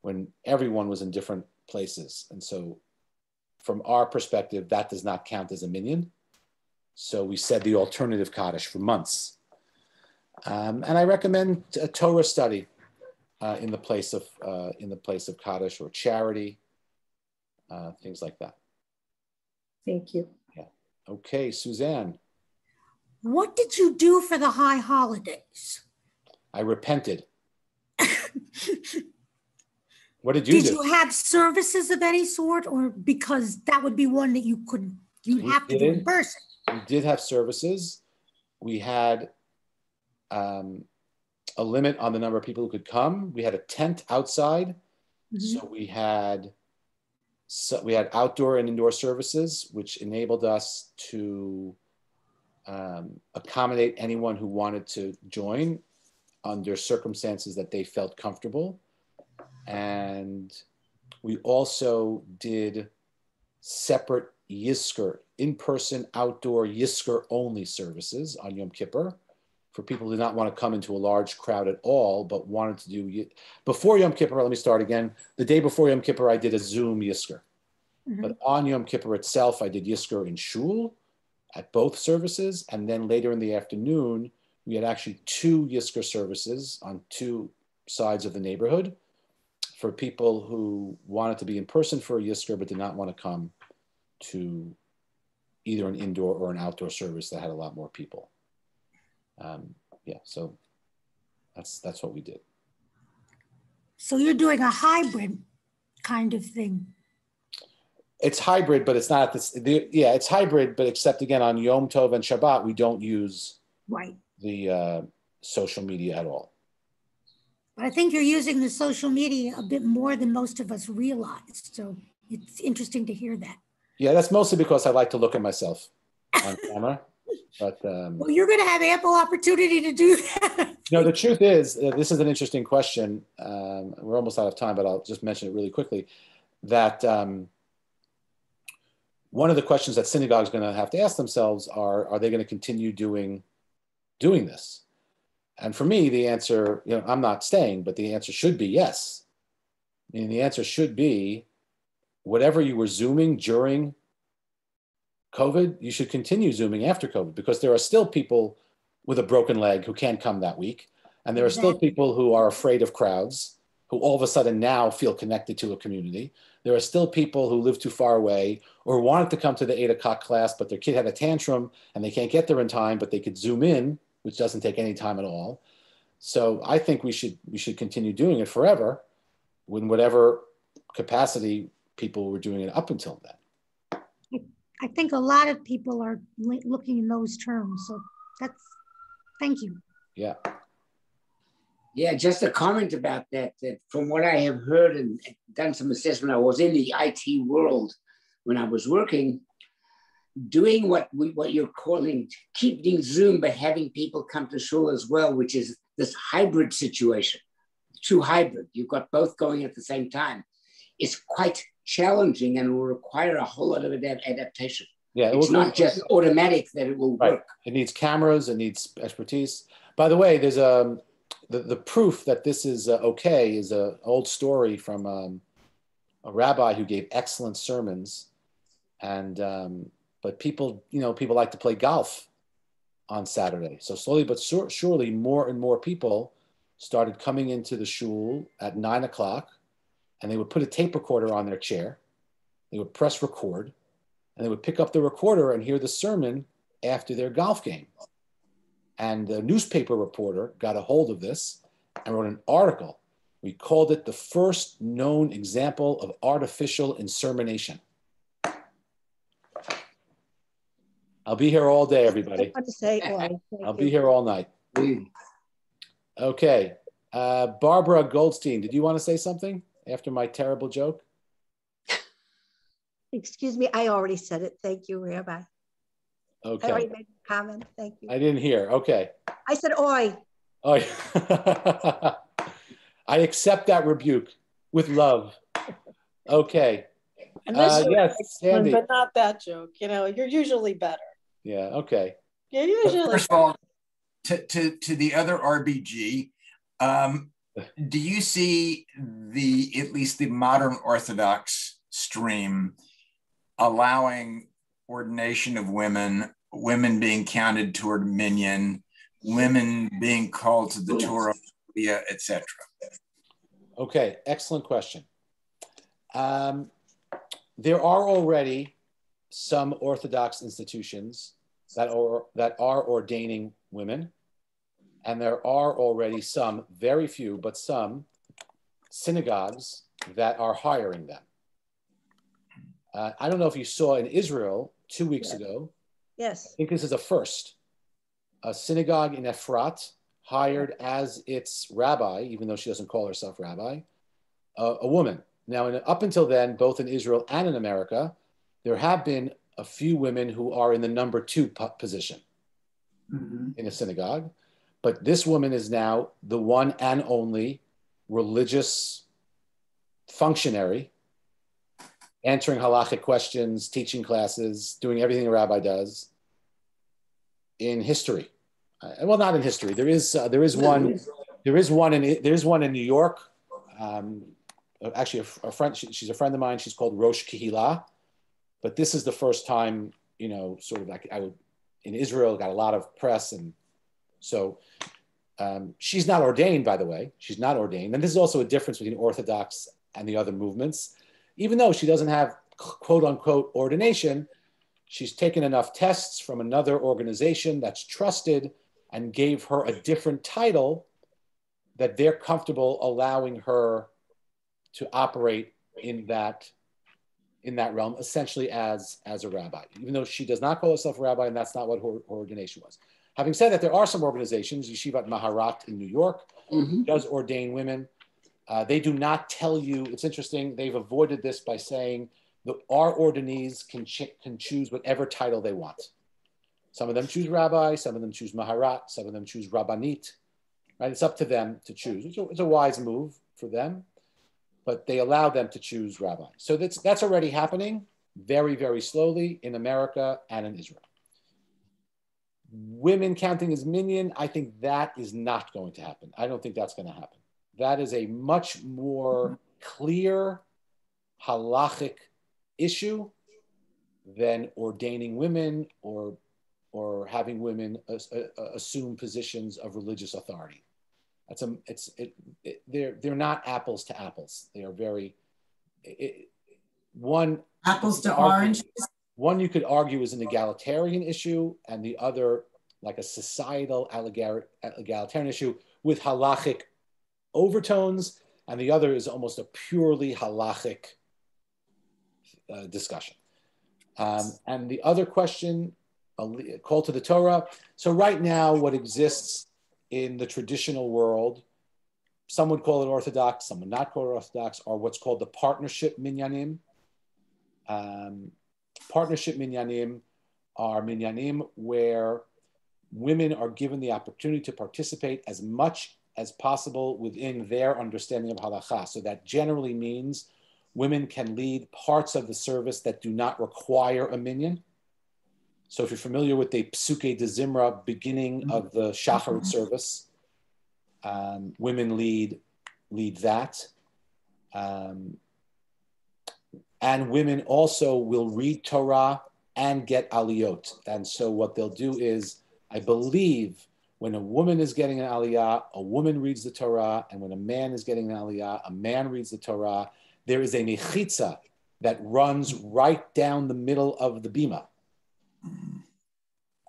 when everyone was in different places. And so from our perspective, that does not count as a minyan. So we said the alternative Kaddish for months. And I recommend a Torah study in the place of Kaddish, or charity, things like that. Thank you. Yeah. Okay, Suzanne. What did you do for the high holidays? I repented. What did you do? Did you have services of any sort, or because that would be one that you'd have to do in person? We did have services. We had a limit on the number of people who could come. We had a tent outside. Mm-hmm. So we had outdoor and indoor services, which enabled us to accommodate anyone who wanted to join under circumstances that they felt comfortable. And we also did separate Yizkor, in-person, outdoor, Yizkor-only services on Yom Kippur for people who did not want to come into a large crowd at all, but wanted to do, before Yom Kippur, let me start again. The day before Yom Kippur, I did a Zoom Yizkor. Mm-hmm. But on Yom Kippur itself, I did Yizkor in shul at both services. And then later in the afternoon, we had actually 2 Yizkor services on 2 sides of the neighborhood for people who wanted to be in person for a Yizkor, but did not want to come to either an indoor or an outdoor service that had a lot more people. Yeah, so that's what we did. So you're doing a hybrid kind of thing. It's hybrid, but it's not this. It's hybrid, but except again on Yom Tov and Shabbat, we don't use the social media at all. But I think you're using the social media a bit more than most of us realize. So it's interesting to hear that. Yeah, that's mostly because I like to look at myself on camera. But well, you're going to have ample opportunity to do that. No, the truth is, this is an interesting question. We're almost out of time, but I'll just mention it really quickly. That one of the questions that synagogues are going to have to ask themselves are they going to continue doing this? And for me, the answer, I'm not staying, but the answer should be yes. I mean, the answer should be whatever you were Zooming during COVID, you should continue Zooming after COVID, because there are still people with a broken leg who can't come that week. And there are still people who are afraid of crowds, who all of a sudden now feel connected to a community. There are still people who live too far away or wanted to come to the 8 o'clock class, but their kid had a tantrum and they can't get there in time, but they could Zoom in, which doesn't take any time at all. So I think we should continue doing it forever in whatever capacity people were doing it up until then. I think a lot of people are looking in those terms. So thank you. Yeah. Yeah, just a comment about that from what I have heard and done some assessment, I was in the IT world when I was working, doing what you're calling keeping Zoom, but having people come to shul as well, which is this hybrid situation, true hybrid. You've got both going at the same time. It's quite challenging and will require a whole lot of adaptation. Yeah, it's not just automatic that it will work. It needs cameras, it needs expertise. By the way, there's the proof that this is okay is an old story from a rabbi who gave excellent sermons, and but people like to play golf on Saturday. So slowly but surely, more and more people started coming into the shul at 9 o'clock, and they would put a tape recorder on their chair. They would press record, and they would pick up the recorder and hear the sermon after their golf game. And the newspaper reporter got a hold of this and wrote an article. We called it the first known example of artificial insemination. I'll be here all day, everybody. I want to say, I'll be here all night. Okay. Barbara Goldstein, did you want to say something after my terrible joke? Excuse me, I already said it. Thank you, Rabbi. Okay. I already made a comment. Thank you. I didn't hear. Okay. I said, oi. Oh, I accept that rebuke with love. Okay. Yes, Sandy. But not that joke. You know, you're usually better. Yeah. Okay. You're usually. First of all, to the other RBG, do you see at least the modern Orthodox stream allowing ordination of women, women being counted toward minyan, women being called to the Torah, etc.? Okay, excellent question. There are already some Orthodox institutions that are ordaining women, and there are already some, very few, but some synagogues that are hiring them. I don't know if you saw in Israel 2 weeks ago. Yes. I think this is a first. A synagogue in Efrat hired as its rabbi, even though she doesn't call herself rabbi, a woman. Now, up until then, both in Israel and in America, there have been a few women who are in the number 2 position in a synagogue. But this woman is now the one and only religious functionary, answering halachic questions, teaching classes, doing everything a rabbi does in history. Well, not in history. There is one in New York. Actually, a friend. She's a friend of mine. She's called Rosh Kehillah. But this is the first time, sort of like in Israel, got a lot of press, and so she's not ordained. By the way, she's not ordained, and this is also a difference between Orthodox and the other movements. Even though she doesn't have quote unquote ordination, she's taken enough tests from another organization that's trusted and gave her a different title that they're comfortable allowing her to operate in that realm, essentially as a rabbi, even though she does not call herself a rabbi, and that's not what her ordination was. Having said that, there are some organizations, Yeshivat Maharat in New York, does ordain women. They do not tell you, it's interesting, they've avoided this by saying that our ordinees can choose whatever title they want. Some of them choose rabbi, some of them choose Maharat, some of them choose rabbanit, right? It's up to them to choose. It's a wise move for them, but they allow them to choose rabbi. So that's already happening very, very slowly in America and in Israel. Women counting as minyan, I think that is not going to happen. I don't think that's going to happen. That is a much more clear halachic issue than ordaining women or having women assume positions of religious authority. They're not apples to apples. They are very one apples to oranges. One you could argue is an egalitarian issue, and the other like a societal egalitarian issue with halachic overtones, and the other is almost a purely halachic discussion. And the other question, a call to the Torah. So right now, what exists in the traditional world, some would call it Orthodox, some would not call it Orthodox, are what's called the partnership minyanim. Partnership minyanim are minyanim where women are given the opportunity to participate as much as possible within their understanding of halacha. So that generally means women can lead parts of the service that do not require a minyan. So if you're familiar with the Psuke de Zimra, beginning of the Shacharit service, women lead that. And women also will read Torah and get aliyot. And so what they'll do is, I believe, when a woman is getting an aliyah, a woman reads the Torah, and when a man is getting an aliyah, a man reads the Torah. There is a mechitza that runs right down the middle of the bima.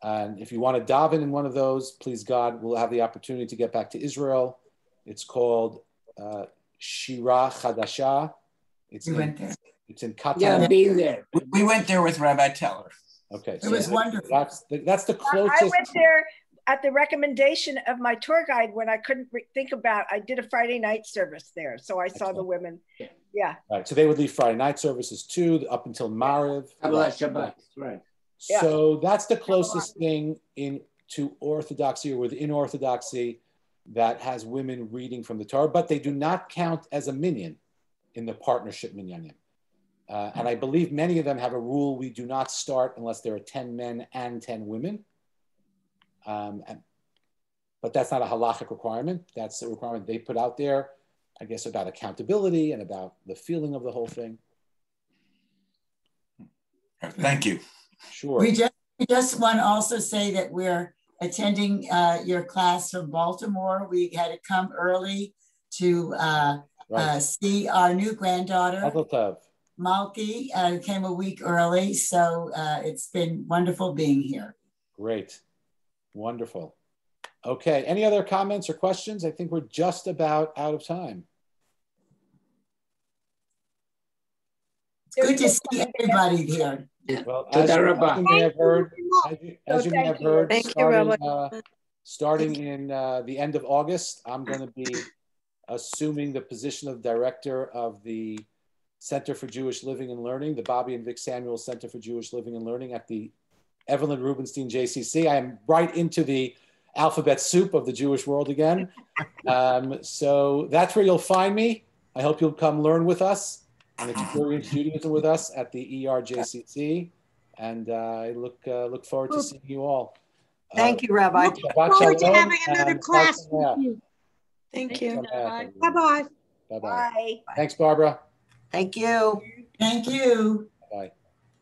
And if you want to daven in one of those, please God, we'll have the opportunity to get back to Israel. It's called Shira Chadasha. We went there. It's in Katan. Yeah, being there. We went there with Rabbi Teller. Okay, It was wonderful. That's the closest. I went there at the recommendation of my tour guide when I couldn't think about. I did a Friday night service there, so I saw the women. Yeah. Right. So they would leave Friday night services too, up until Mariv. Shabbat. Right. So that's the closest thing to Orthodoxy or within Orthodoxy that has women reading from the Torah, but they do not count as a minyan in the partnership minyanim. And I believe many of them have a rule: we do not start unless there are 10 men and 10 women. But that's not a halachic requirement. That's a requirement they put out there, I guess, about accountability and about the feeling of the whole thing. Thank you. Sure. We just want to also say that we're attending your class from Baltimore. We had to come early to see our new granddaughter, Malki. Came a week early, so it's been wonderful being here. Great. Wonderful. Okay, any other comments or questions? I think we're just about out of time. It's good to see everybody here. Well, as you may have heard, starting in the end of August, I'm going to be assuming the position of director of the Center for Jewish Living and Learning, the Bobby and Vic Samuel Center for Jewish Living and Learning at the Evelyn Rubinstein JCC. I am right into the alphabet soup of the Jewish world again. So that's where you'll find me. I hope you'll come learn with us and experience Judaism with us at the ERJCC. And I look forward to seeing you all. Thank you, Rabbi. Look forward to having another class with you. Thank you. Bye-bye. Bye-bye. Bye. Thanks, Barbara. Thank you. Thank you. Bye.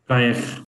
Bye.